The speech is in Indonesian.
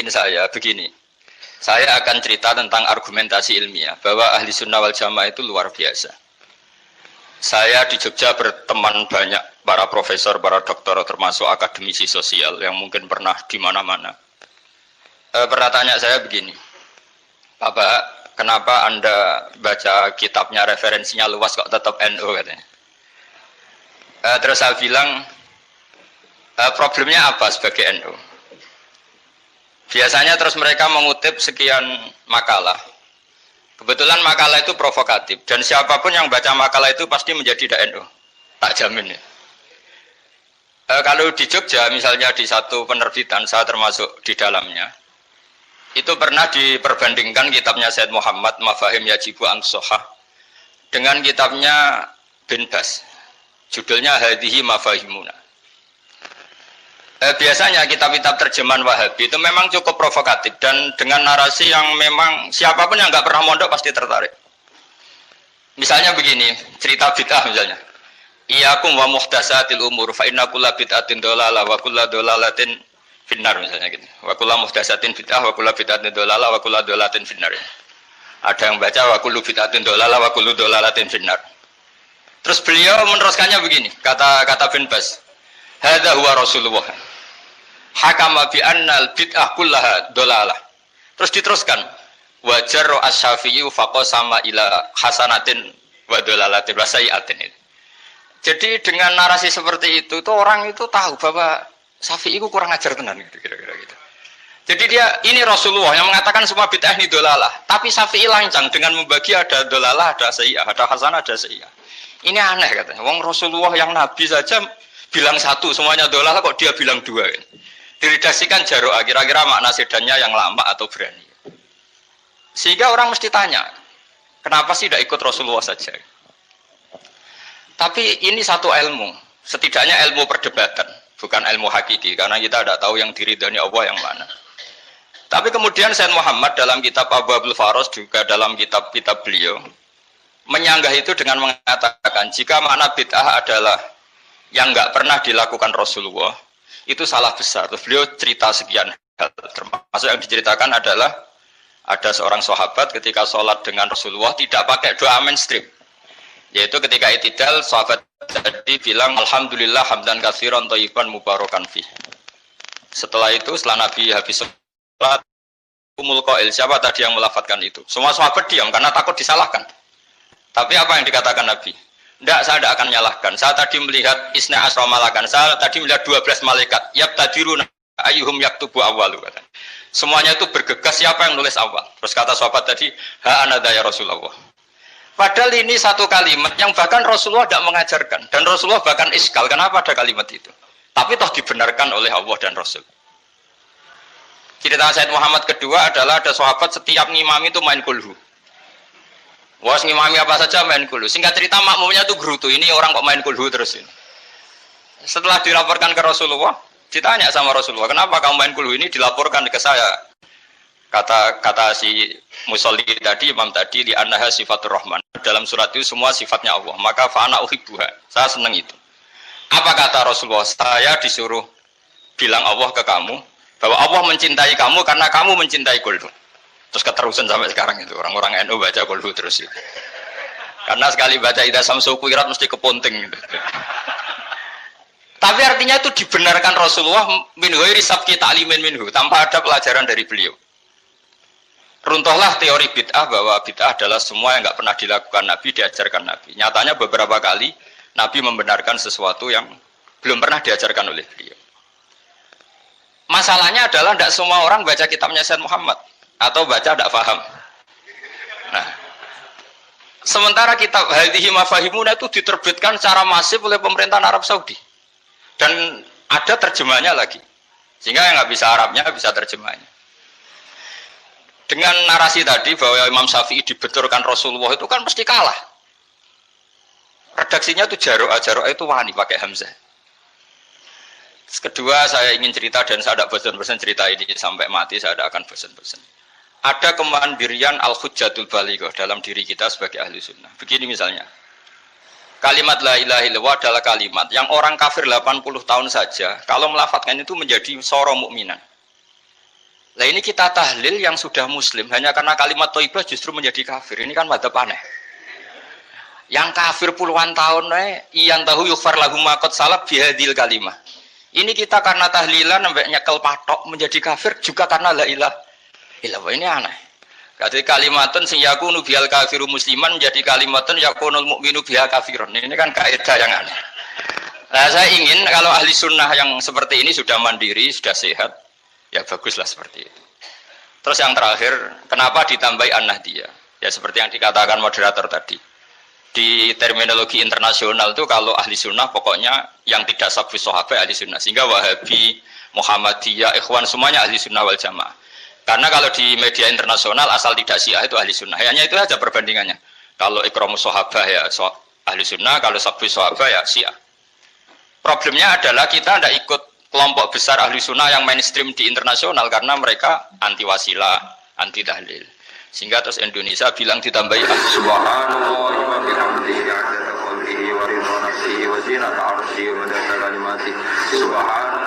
Saya begini, saya akan cerita tentang argumentasi ilmiah bahwa ahli sunnah wal jamaah itu luar biasa. Saya di Jogja berteman banyak para profesor, para doktor, termasuk akademisi sosial yang mungkin pernah di mana-mana. Pernah tanya saya begini, Bapak, kenapa Anda baca kitabnya referensinya luas kok tetap NU katanya. Terus saya bilang, problemnya apa sebagai NU? Biasanya terus mereka mengutip sekian makalah. Kebetulan makalah itu provokatif dan siapapun yang baca makalah itu pasti menjadi NU. Tak jamin ya. Kalau di Jogja misalnya di satu penerbitan, saya termasuk di dalamnya, itu pernah diperbandingkan kitabnya Said Muhammad Mafahim Yajibu An-Sohah dengan kitabnya Bin Bas. Judulnya Hadihi Mafahimuna. Biasanya kitab-kitab terjemahan Wahabi itu memang cukup provokatif dan dengan narasi yang memang siapapun yang nggak pernah mondok pasti tertarik. Misalnya begini, cerita bid'ah misalnya. Iyyakum wa muhdatsatil umur fa inna kulla bid'atin dhalalah wa kulla dhalalatin finnar misalnya gitu. Wa kulla muhdatsatin bid'ah wa kulla bid'atin dhalalah wa kulla dhalalatin finnar. Ada yang baca wa kullu bid'atin dhalalah wa kullu dhalalatin finnar. Terus beliau meneruskannya begini, kata Bin Bas. Hadza huwa Rasulullah. Hakama bi annal bid'ah kullaha dolalah. Terus diteruskan wajar as-Syafi'i faqasama ila hasanatin wa dolalatin wa sayiatin. Jadi dengan narasi seperti itu tuh orang itu tahu bahwa Syafi'i itu kurang ajar tenan gitu kira-kira gitu. Jadi dia ini Rasulullah yang mengatakan semua bid'ah ini dolalah, tapi Syafi'i lancang dengan membagi ada dolalah, ada sayiah, ada hasanah, ada sayiah. Ini aneh katanya. Wong Rasulullah yang nabi saja bilang satu semuanya dolalah kok dia bilang dua kan. Diredaksikan jaro'ah, kira-kira makna sedannya yang lama atau berani. Sehingga orang mesti tanya, kenapa sih tidak ikut Rasulullah saja? Tapi ini satu ilmu, setidaknya ilmu perdebatan, bukan ilmu hakiki, karena kita tidak tahu yang diridhani Allah yang mana. Tapi kemudian Sayyid Muhammad dalam kitab Abwaabul Faros, juga dalam kitab-kitab beliau, menyanggah itu dengan mengatakan, jika makna bid'ah adalah yang nggak pernah dilakukan Rasulullah, itu salah besar. Terus beliau cerita sekian hal, termasuk yang diceritakan adalah ada seorang sahabat ketika sholat dengan Rasulullah tidak pakai doa mainstream, yaitu ketika i'tidal sahabat tadi bilang alhamdulillah hamdan katsiran thayyiban mubarakan fi. Setelah itu setelah Nabi habis sholat umul qail, siapa tadi yang melafadzkan itu? Semua sahabat diam karena takut disalahkan. Tapi apa yang dikatakan Nabi? Tidak, saya tidak akan menyalahkan. Saya tadi melihat isna asra malakan. Saya tadi melihat 12 malaikat. Yabtadiruna ayyuhum yaktubu awwalu. Semuanya itu bergegas siapa yang nulis awal. Terus kata sahabat tadi, ha anada ya Rasulullah. Padahal ini satu kalimat yang bahkan Rasulullah tidak mengajarkan. Dan Rasulullah bahkan iskal. Kenapa ada kalimat itu? Tapi toh dibenarkan oleh Allah dan Rasul. Cerita Sayyid Muhammad kedua adalah ada sahabat setiap ngimami itu main kulhu. Wah, ngimami apa saja main kulhu. Singkat cerita makmumnya tuh gerutu. Ini orang kok main kulhu terus ini. Setelah dilaporkan ke Rasulullah, ditanya sama Rasulullah, kenapa kamu main kulhu ini? Dilaporkan ke saya. Kata si musolli tadi, imam tadi, di annaha sifatur rahman. Dalam surat itu semua sifatnya Allah. Maka fa'ana uhibbuha. Saya senang itu. Apa kata Rasulullah? Saya disuruh bilang Allah ke kamu bahwa Allah mencintai kamu karena kamu mencintai kulhu. Terus keterusan sampai sekarang itu orang-orang NU baca kulhu terus itu. Karena sekali baca Idza Samsu Kuwirat mesti keponting gitu. Tapi artinya itu dibenarkan Rasulullah min ghairi sabqi ta'limin minhu, tanpa ada pelajaran dari beliau. Runtuhlah teori bid'ah bahwa bid'ah adalah semua yang nggak pernah dilakukan Nabi, diajarkan Nabi. Nyatanya beberapa kali Nabi membenarkan sesuatu yang belum pernah diajarkan oleh beliau. Masalahnya adalah tidak semua orang baca kitabnya Sayyid Muhammad atau baca tidak paham. Nah, sementara kitab Hadihi Mafahimuna itu diterbitkan secara masif oleh pemerintahan Arab Saudi dan ada terjemahnya lagi, sehingga yang nggak bisa Arabnya bisa terjemahnya. Dengan narasi tadi bahwa Imam Syafi'i dibenturkan Rasulullah itu kan mesti kalah. Redaksinya itu jaro'ah itu wani pakai hamzah. Kedua, saya ingin cerita dan saya tidak bosan-bosan cerita ini sampai mati, saya tidak akan bosan-bosan. ada kemandirian al-hujjatul balighah dalam diri kita sebagai ahli sunnah. Begini misalnya, kalimat la ilaha illallah adalah kalimat yang orang kafir 80 tahun saja kalau melafadzkan itu menjadi soro mukminan. Nah ini kita tahlil yang sudah muslim hanya karena kalimat thayyibah justru menjadi kafir. Ini kan madzhab aneh. Yang kafir puluhan tahun iyan tahu yufar lahum ma qad salaf bihadil kalimah. Ini kita karena tahlilan sampai nyekel patok menjadi kafir juga karena la ilaha illallah. Ini aneh. Jadi kalimatun sing yakunu bihal kafiru musliman menjadi kalimatun yakunul mukminu biha kafirun. Ini kan kaidah yang aneh. Nah, saya ingin kalau ahli sunnah yang seperti ini sudah mandiri, sudah sehat, ya baguslah seperti itu. Terus yang terakhir, kenapa ditambahi an-nahdiyah? Ya seperti yang dikatakan moderator tadi. Di terminologi internasional itu kalau ahli sunnah pokoknya yang tidak sabus sahabat ahli sunnah. Sehingga Wahabi, Muhammadiyah, Ikhwan semuanya ahli sunnah wal jamaah. Karena kalau di media internasional asal tidak Syiah itu ahli sunnah. Hanya itu saja perbandingannya. Kalau ikramus sahabah ya ahli sunnah, kalau sabus sahabah ya Syiah. Problemnya adalah kita tidak ikut kelompok besar ahli sunnah yang mainstream di internasional karena mereka anti wasilah, anti tahlil. Sehingga terus Indonesia bilang ditambahi Subhanallah wa bihamdihi 'adada khalqihi wa ridha nafsihi wa zinata 'arsyihi wa madada kalimatihi. Subhanallah